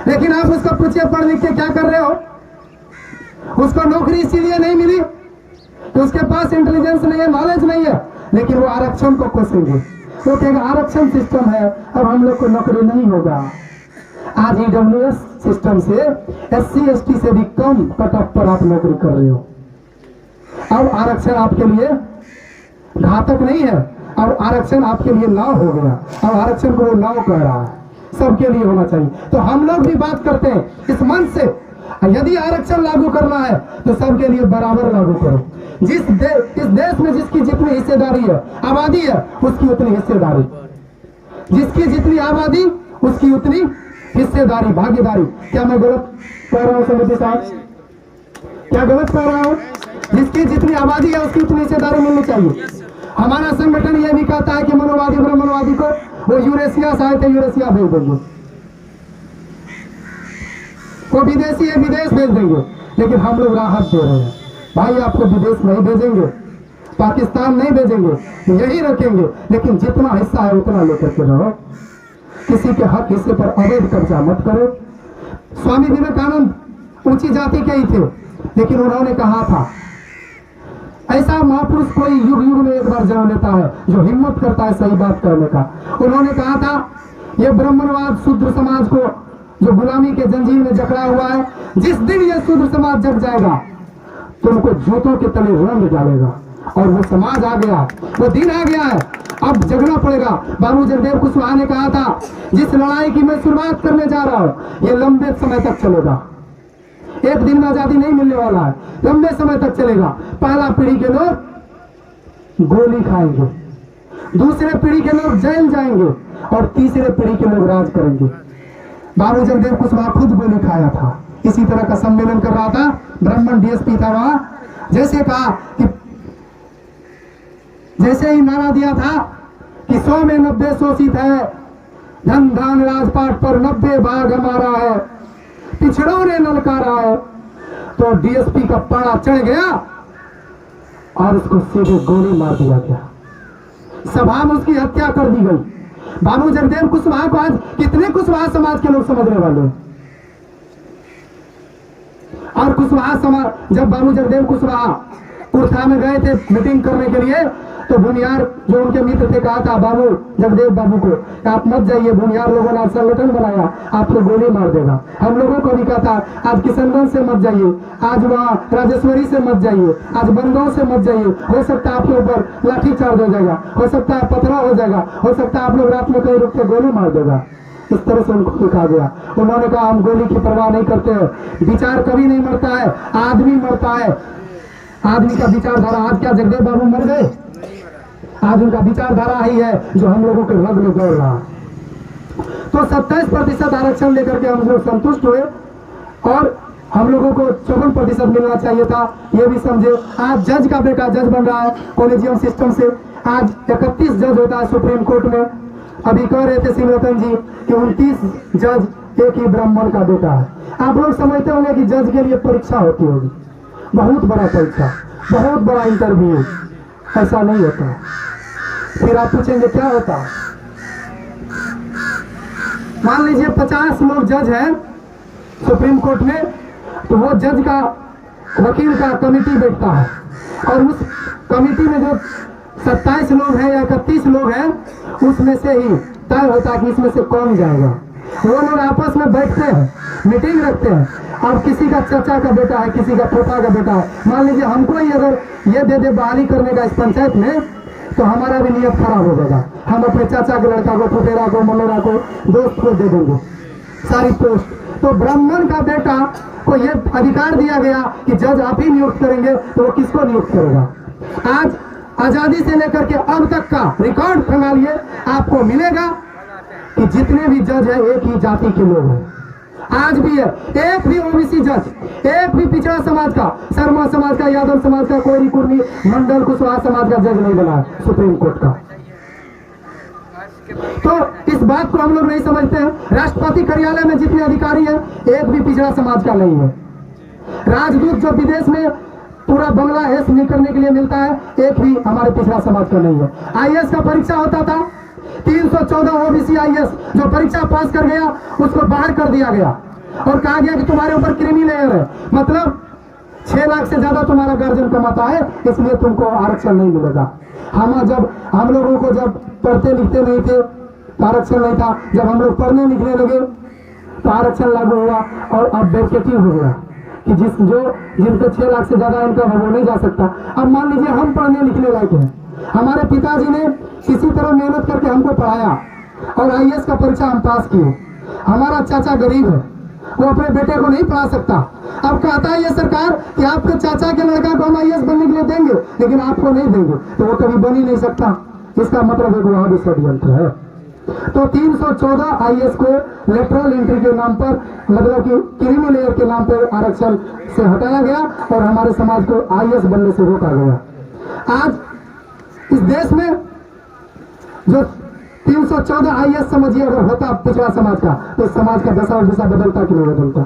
लेकिन आप उसको पूछिए पढ़ लिख के क्या कर रहे हो, उसको नौकरी इसीलिए नहीं मिली कि उसके पास इंटेलिजेंस नहीं है, नॉलेज नहीं है, लेकिन वो आरक्षण को कोसेंगे। वो कहेगा आरक्षण सिस्टम है, अब हम लोग को नौकरी नहीं होगा। आज ईडब्ल्यूएस सिस्टम से एससी एसटी से भी कम कट ऑफ पर आप नौकरी कर रहे हो। अब आरक्षण आपके लिए घातक नहीं है, अब आरक्षण आपके लिए लाभ हो गया। अब आरक्षण को वो लाभ कह रहा है, सबके लिए होना चाहिए। तो हम लोग भी बात करते हैं इस मन से, यदि आरक्षण लागू करना है तो सबके लिए बराबर लागू करो। इस देश में जिसकी जितनी हिस्सेदारी है, आबादी है, उसकी उतनी हिस्सेदारी, जिसकी जितनी आबादी उसकी उतनी हिस्सेदारी, भागीदारी। क्या मैं गलत कह रहा हूँ समिति साहब? क्या गलत कह रहा हूँ? जिसकी जितनी आबादी है उसकी उतनी हिस्सेदारी मिलनी चाहिए। हमारा संगठन यह भी कहता है कि मनोवादी ब्राह्मणवादी को वो यूरेशिया से आए थे, यूरेशिया भेज देंगे, वो विदेशी है विदेश भेज देंगे। लेकिन हम लोग राहत दे रहे हैं, भाई आपको विदेश नहीं भेजेंगे, पाकिस्तान नहीं भेजेंगे, यही रखेंगे, लेकिन जितना हिस्सा है उतना लेकर के रहो। किसी के हक हिस्से पर अवैध कब्जा मत करो। स्वामी विवेकानंद ऊंची जाति के ही थे, लेकिन उन्होंने कहा था ऐसा महापुरुष कोई युग युग में एक बार जन्म लेता है जो हिम्मत करता है सही बात करने का। उन्होंने कहा था ये ब्राह्मणवाद शूद्र समाज को जो गुलामी के जंजीर में जकड़ा हुआ है, जिस दिन ये शूद्र समाज जग जाएगा तो उनको जूतों के तले रंग डालेगा। और वो समाज आ गया, वो दिन आ गया है, अब जगना पड़ेगा। बाबू जगदेव कुशवाहा ने कहा था जिस लड़ाई की मैं शुरुआत करने जा रहा हूं ये लंबे समय तक चलेगा, एक दिन में आजादी नहीं मिलने वाला है, लंबे समय तक चलेगा। पहला पीढ़ी के लोग गोली खाएंगे, दूसरे पीढ़ी के लोग जेल जाएंगे और तीसरे पीढ़ी के लोग राज करेंगे। बाबू जगदेव कुशवाहा खुद गोली खाया था, इसी तरह का सम्मेलन कर रहा था, ब्राह्मण डीएसपी था वहां। जैसे कहा कि जैसे ही नारा दिया था कि 100 में 90 शोषित है, धन धान राजपाट पर 90 भाग हमारा है, पिछड़ों ने ललकारा है, तो डीएसपी का पारा चढ़ गया और उसको सीधे गोली मार दिया गया। सभा में उसकी हत्या कर दी गई। बाबू जगदेव कुशवाहा को आज कितने कुशवाहा समाज के लोग समझने वाले हैं। और कुशवाहा समाज, जब बाबू जगदेव कुशवाहा कुर्था में गए थे मीटिंग करने के लिए, तो भुनियार जो उनके मित्र थे कहा था बाबू जगदेव बाबू को आप मत जाइए, भुनियार लोगों ने संगठन बनाया आपको गोली मार देगा। हम लोगों को भी कहा था आज किशनगंज से मत जाइए, आज वहाँ राजेश्वरी से मत जाइए, आज बनगांव से मत जाइए, हो सकता है आपके ऊपर लाठी चार्ज हो जाएगा, हो सकता है पथरा हो जाएगा, हो सकता है आप लोग रात में कहीं रुक के गोली मार देगा। इस तरह से उनको कहा गया। उन्होंने कहा हम गोली की परवाह नहीं करते हैं, विचार कभी नहीं मरता है, आदमी मरता है, आदमी का विचारधारा। आज क्या जगदेव बाबू मर गए? आज उनका विचारधारा ही है जो हम लोगों के रग में दौड़ रहा। तो 27% आरक्षण लेकर के हम लोग संतुष्ट हुए और हम लोगों को 54% मिलना चाहिए था, ये भी समझे। आज जज का बेटा जज बन रहा है कॉलेजियम सिस्टम से। आज 31 जज होता है सुप्रीम कोर्ट में। अभी कह रहे थे सिमरतन जी कि 29 जज एक ही ब्राह्मण का बेटा है। आप लोग समझते होंगे कि जज के लिए परीक्षा होती होगी, बहुत बड़ा परीक्षा, बहुत बड़ा इंटरव्यू। ऐसा नहीं होता। फिर आप पूछेंगे क्या होता? मान लीजिए 50 लोग जज हैं सुप्रीम कोर्ट में, तो वो जज का वकील का कमेटी बैठता है और उस कमेटी में जो 27 लोग हैं या 31 लोग हैं, उसमें से ही तय होता है कि इसमें से कौन जाएगा। वो लोग आपस में बैठते हैं, मीटिंग रखते हैं। अब किसी का चाचा का बेटा है, किसी का पोता का बेटा है, मान लीजिए हमको ही अगर ये दे दे बहाली करने का इस पंचायत में, तो हमारा भी नियत खराब हो जाएगा। हम अपने चाचा के लड़का को, फुफेरा को, मनोरा को, दोस्त को दे देंगे सारी पोस्ट। तो ब्राह्मण का बेटा को ये अधिकार दिया गया कि जज आप ही नियुक्त करेंगे, तो वो किसको नियुक्त करेगा? आज आजादी से लेकर के अब तक का रिकॉर्ड खंगालिए, आपको मिलेगा कि जितने भी जज हैं एक ही जाति के लोग हैं। आज भी है, एक भी ओबीसी जज, एक भी पिछड़ा समाज का, शर्मा समाज का, यादव समाज का, कोई कुर्मी, मंडल, कुशवाहा समाज का जज नहीं बना सुप्रीम कोर्ट का। तो इस बात को हम लोग नहीं समझते हैं। राष्ट्रपति कार्यालय में जितने अधिकारी हैं एक भी पिछड़ा समाज का नहीं है। राजदूत जो विदेश में पूरा बंगला हेस नहीं करने के लिए मिलता है, एक भी हमारे पिछड़ा समाज का नहीं है। आईएएस का परीक्षा होता था, 314 ओबीसी आईएएस जो परीक्षा पास कर गया उसको बाहर कर दिया गया। और कहा गया कि तुम्हारे ऊपर क्रीमी लेयर है, मतलब 6 लाख से ज्यादा तुम्हारा गार्जियन कमाता है, इसलिए तुमको आरक्षण नहीं मिलेगा। हम लोगों को जब पढ़ते लिखते नहीं थे तो आरक्षण नहीं था, जब हम लोग पढ़ने लिखने लगे तो आरक्षण लागू हुआ, और अब बैरिकेटिंग हो गया कि जिनके 6 लाख से ज्यादा इनकम है वो नहीं जा सकता। अब मान लीजिए हम पढ़ने लिखने लायक हैं, हमारे पिताजी ने किसी तरह मेहनत करके हमको पढ़ाया और आईएएस का परीक्षा हम पास किए, हमारा चाचा गरीब है, वो अपने बेटे को नहीं पढ़ा सकता। अब कहता है ये सरकार कि आपके चाचा के लड़का को हम आईएएस बनने के लिए देंगे, लेकिन आपको नहीं देंगे, तो वो कभी बन ही नहीं सकता। इसका मतलब एक वहां भी षड्यंत्र है। तो 314 आईएएस को लेटरल एंट्री के नाम पर, मतलब कि क्रीमी लेयर के नाम पर आरक्षण से हटाया गया और हमारे समाज को आईएएस बनने से रोका गया। आज इस देश में जो 314 आईएएस समझिए अगर होता पिछड़ा समाज का, तो समाज का दशा और दिशा बदलता कि नहीं बदलता।